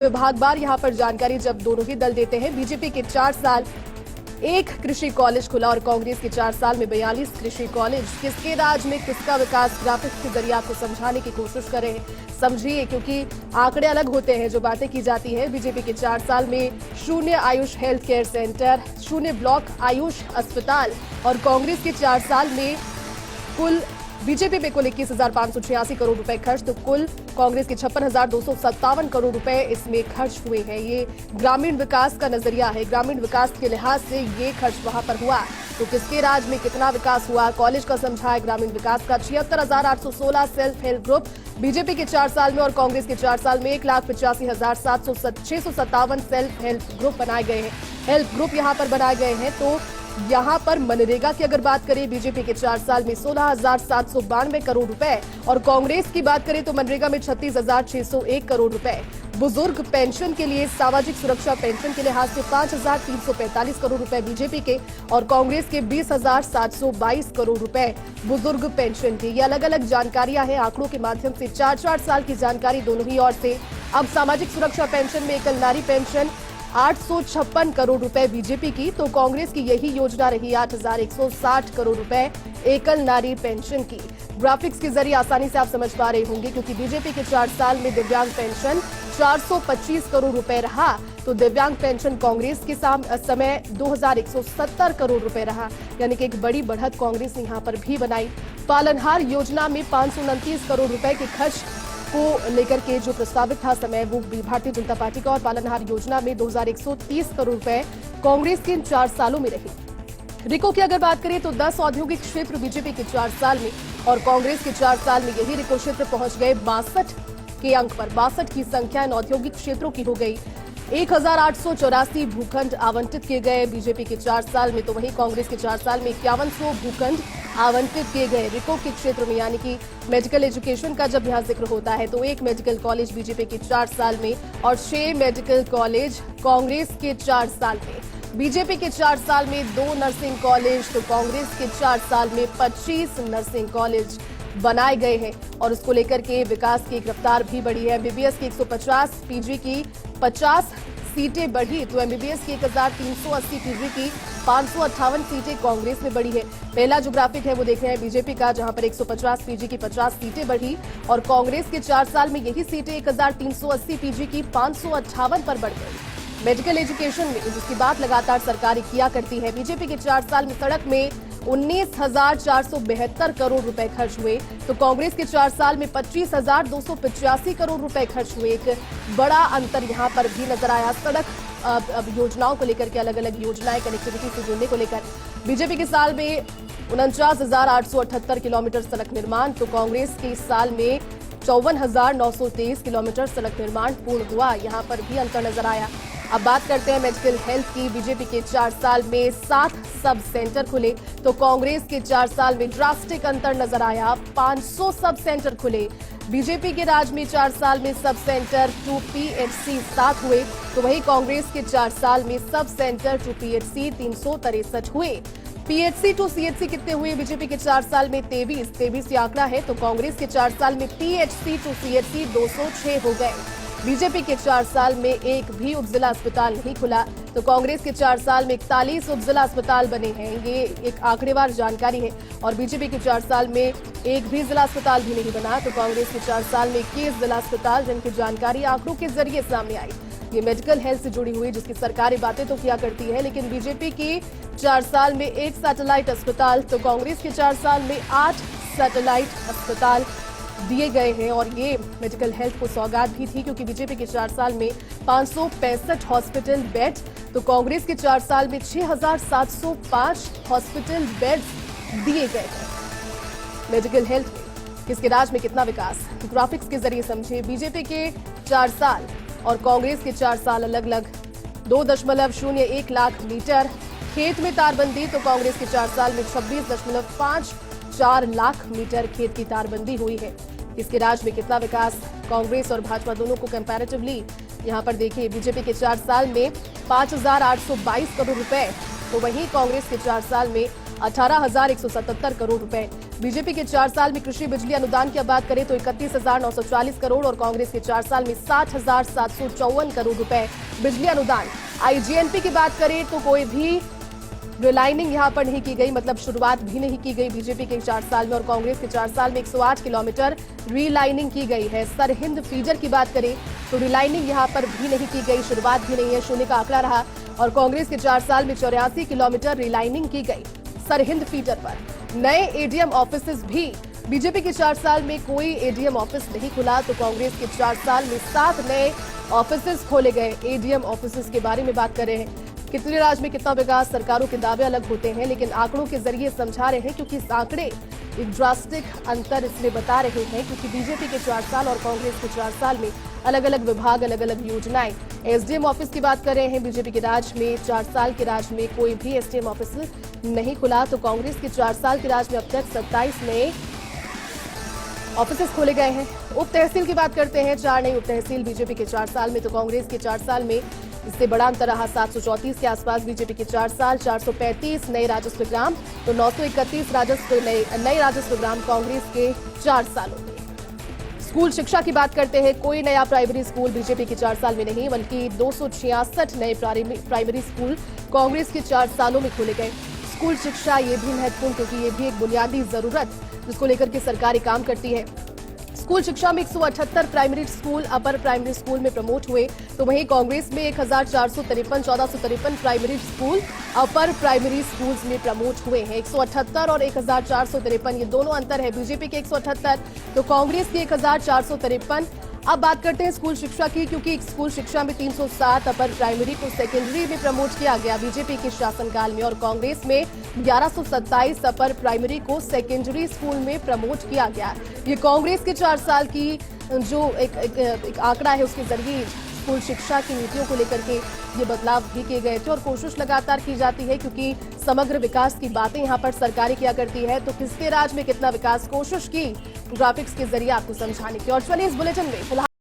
विभागवार यहां पर जानकारी जब दोनों ही दल देते हैं। बीजेपी के 4 साल एक कृषि कॉलेज खुला और कांग्रेस के 4 साल में 42 कृषि कॉलेज। किसके राज में किसका विकास, ग्राफिक्स के जरिए आपको समझाने की कोशिश करें। समझिए, क्योंकि आंकड़े अलग होते हैं जो बातें की जाती है। बीजेपी के 4 साल में 0 Ayush health care centre, 0 block Ayush अस्पताल और कांग्रेस के 4 साल में कुल बीजेपी में कुल 21,586 करोड़ रुपए खर्च, तो कुल कांग्रेस के 56,257 करोड़ रुपए इसमें खर्च हुए हैं। ये ग्रामीण विकास का नजरिया है। ग्रामीण विकास के लिहाज से ये खर्च वहां पर हुआ। तो किसके राज में कितना विकास हुआ, कॉलेज का समझा है ग्रामीण विकास का। 76,816 सेल्फ हेल्प ग्रुप बीजेपी के 4 साल में और कांग्रेस के 4 साल में 1,85,657 सेल्फ हेल्प ग्रुप बनाए गए हैं। हेल्प ग्रुप यहाँ पर बनाए गए हैं। तो यहाँ पर मनरेगा की अगर बात करें, बीजेपी के 4 साल में 16,792 करोड़ रुपए और कांग्रेस की बात करें तो मनरेगा में 36,601 करोड़ रुपए। बुजुर्ग पेंशन के लिए, सामाजिक सुरक्षा पेंशन के लिहाज से 5,345 करोड़ रुपए बीजेपी के और कांग्रेस के 20,722 करोड़ रुपए बुजुर्ग पेंशन के। ये अलग अलग जानकारियां हैं आंकड़ों के माध्यम से। 4-4 साल की जानकारी दोनों ही ओर से। अब सामाजिक सुरक्षा पेंशन में एकल नारी पेंशन 856 करोड़ रुपए बीजेपी की, तो कांग्रेस की यही योजना रही 8,160 करोड़ रुपए एकल नारी पेंशन की। ग्राफिक्स के जरिए आसानी से आप समझ पा रहे होंगे, क्योंकि बीजेपी के 4 साल में दिव्यांग पेंशन 425 करोड़ रुपए रहा, तो दिव्यांग पेंशन कांग्रेस के समय 2,170 करोड़ रुपए रहा, यानी कि एक बड़ी बढ़त कांग्रेस ने यहां पर भी बनाई। पालनहार योजना में 529 करोड़ रुपए के खर्च को लेकर के जो प्रस्तावित था समय, वो भारतीय जनता पार्टी का, और पालनहार योजना में 2,130 करोड़ रुपए कांग्रेस के इन 4 सालों में रहे। रिको की अगर बात करें तो 10 औद्योगिक क्षेत्र बीजेपी के 4 साल में और कांग्रेस के 4 साल में यही रिको क्षेत्र पहुंच गए 62 के अंक पर। 62 की संख्या इन औद्योगिक क्षेत्रों की हो गई। 1,884 भूखंड आवंटित किए गए बीजेपी के 4 साल में, तो वहीं कांग्रेस के 4 साल में 5100 भूखंड आवंटित किए गए रिको के क्षेत्र में। यानी कि मेडिकल एजुकेशन का जब यहां जिक्र होता है तो 1 मेडिकल कॉलेज बीजेपी के 4 साल में और 6 मेडिकल कॉलेज कांग्रेस के 4 साल में। बीजेपी के 4 साल में 2 नर्सिंग कॉलेज, तो कांग्रेस के 4 साल में 25 नर्सिंग कॉलेज बनाए गए हैं और उसको लेकर के विकास की रफ्तार भी बढ़ी है। एमबीबीएस की 150, पीजी की 50 सीटें बढ़ी, तो एमबीबीएस की 1,380, पीजी की 558 सीटें कांग्रेस में बढ़ी है। पहला जो ग्राफिक है वो देख रहे हैं बीजेपी का, जहां पर 150, पीजी की 50 सीटें बढ़ी और कांग्रेस के 4 साल में यही सीटें 1,380, पीजी की 558 पर बढ़ गई। मेडिकल एजुकेशन में जिसकी बात लगातार सरकार किया करती है, बीजेपी के 4 साल में सड़क में 19,472 करोड़ रुपए खर्च हुए, तो कांग्रेस के 4 साल में 25,285 करोड़ रुपए खर्च हुए। एक बड़ा अंतर यहां पर भी नजर आया। सड़क योजनाओं को लेकर के, अलग अलग योजनाएं कनेक्टिविटी से जुड़ने को लेकर बीजेपी के साल में 49,878 किलोमीटर सड़क निर्माण, तो कांग्रेस के इस साल में 54,923 किलोमीटर सड़क निर्माण पूर्ण हुआ। यहां पर भी अंतर नजर आया। अब बात करते हैं मेडिकल हेल्थ की। बीजेपी के 4 साल में 7 सब सेंटर खुले, तो कांग्रेस के 4 साल में ड्रास्टिक अंतर नजर आया। 500 सब सेंटर खुले। बीजेपी के राज में 4 साल में सब सेंटर टू पीएचसी 7 हुए, तो वहीं कांग्रेस के 4 साल में सब सेंटर टू पीएचसी 363 हुए। पीएचसी टू सीएचसी कितने हुए? बीजेपी के 4 साल में 23 आंकड़ा है, तो कांग्रेस के 4 साल में पीएचसी टू सीएचसी 206 हो गए। बीजेपी के 4 साल में एक भी उपजिला अस्पताल नहीं खुला, तो कांग्रेस के 4 साल में 41 उपजिला अस्पताल बने हैं। ये एक आंकड़ेवार जानकारी है और बीजेपी के 4 साल में एक भी जिला अस्पताल भी नहीं बना, तो कांग्रेस के 4 साल में 21 जिला अस्पताल, जिनकी जानकारी आंकड़ों के जरिए सामने आई। ये मेडिकल हेल्थ से जुड़ी हुई, जिसकी सरकारी बातें तो किया करती है, लेकिन बीजेपी की 4 साल में 1 सैटेलाइट अस्पताल, तो कांग्रेस के 4 साल में 8 सैटेलाइट अस्पताल दिए गए हैं और ये मेडिकल हेल्थ को सौगात भी थी, क्योंकि बीजेपी के 4 साल में 565 हॉस्पिटल बेड, तो कांग्रेस के 4 साल में 6,705 हॉस्पिटल बेड दिए गए हैं। मेडिकल हेल्थ में किसके राज में कितना विकास, ग्राफिक्स के जरिए समझे। बीजेपी के 4 साल और कांग्रेस के 4 साल अलग अलग। 2.01 लाख मीटर खेत में तारबंदी, तो कांग्रेस के 4 साल में 26.54 लाख मीटर खेत की तारबंदी हुई है। इसके राज में कितना विकास, कांग्रेस और भाजपा दोनों को कंपैरेटिवली यहां पर देखिए। बीजेपी के 4 साल में 5,822 करोड़ रुपए, तो वहीं कांग्रेस के 4 साल में 18,177 करोड़ रुपए। बीजेपी के 4 साल में कृषि बिजली अनुदान की अब बात करें तो 31,940 करोड़ और कांग्रेस के 4 साल में 60,754 करोड़ रुपए बिजली अनुदान। आईजीएनपी की बात करें तो कोई भी रिलाइनिंग यहां पर नहीं की गई, मतलब शुरुआत भी नहीं की गई बीजेपी के 4 साल में, और कांग्रेस के 4 साल में 108 किलोमीटर रिलाइनिंग की गई है। सरहिंद फीडर की बात करें तो रिलाइनिंग यहां पर भी नहीं की गई, शुरुआत भी नहीं है, शून्य का आंकड़ा रहा, और कांग्रेस के 4 साल में 84 किलोमीटर रिलाइनिंग की गई सरहिंद फीडर पर। नए एडीएम ऑफिस भी बीजेपी के 4 साल में कोई एडीएम ऑफिस नहीं खुला, तो कांग्रेस के 4 साल में 7 नए ऑफिस खोले गए। एडीएम ऑफिस के बारे में बात कर रहे हैं, कितने राज्य में कितना विकास, सरकारों के दावे अलग होते हैं, लेकिन आंकड़ों के जरिए समझा रहे हैं, क्योंकि इस आंकड़े एक ड्रास्टिक अंतर इसमें बता रहे हैं, क्योंकि बीजेपी के 4 साल और कांग्रेस के 4 साल में अलग अलग विभाग, अलग अलग योजनाएं। एसडीएम ऑफिस की बात कर रहे हैं, बीजेपी के राज में 4 साल के राज में कोई भी एसडीएम ऑफिस नहीं खुला, तो कांग्रेस के 4 साल के राज में अब तक 27 नए ऑफिस खोले गए हैं। उप तहसील की बात करते हैं, 4 नई उप तहसील बीजेपी के 4 साल में, तो कांग्रेस के 4 साल में इससे बड़ा अंतर रहा, 734 के आसपास बीजेपी के 4 साल, 435 नए राजस्व ग्राम, तो 931 नए राजस्व ग्राम कांग्रेस के 4 सालों में। स्कूल शिक्षा की बात करते हैं, कोई नया प्राइमरी स्कूल बीजेपी के 4 साल में नहीं, बल्कि 266 नए प्राइमरी स्कूल कांग्रेस के 4 सालों में खोले गए। स्कूल शिक्षा ये भी महत्वपूर्ण, क्योंकि ये भी एक बुनियादी जरूरत जिसको लेकर के सरकार काम करती है। स्कूल शिक्षा में 178 primary school upper primary school में प्रमोट हुए, तो वहीं कांग्रेस में 1453 primary school upper primary schools में प्रमोट हुए हैं। 178 और 1453 ये दोनों अंतर है, बीजेपी के 178 तो कांग्रेस के 1453। अब बात करते हैं स्कूल शिक्षा की, क्योंकि स्कूल शिक्षा में 307 अपर प्राइमरी को सेकेंडरी में प्रमोट किया गया बीजेपी के शासनकाल में, और कांग्रेस में 1127 अपर प्राइमरी को सेकेंडरी स्कूल में प्रमोट किया गया। ये कांग्रेस के 4 साल की जो एक आंकड़ा है, उसके जरिए स्कूल शिक्षा की नीतियों को लेकर के ये बदलाव भी किए गए थे, और कोशिश लगातार की जाती है, क्योंकि समग्र विकास की बातें यहाँ पर सरकारें किया करती है, तो किसके राज्य में कितना विकास, कोशिश की ग्राफिक्स के जरिए आपको समझाने की। और चलिए इस बुलेटिन में फिलहाल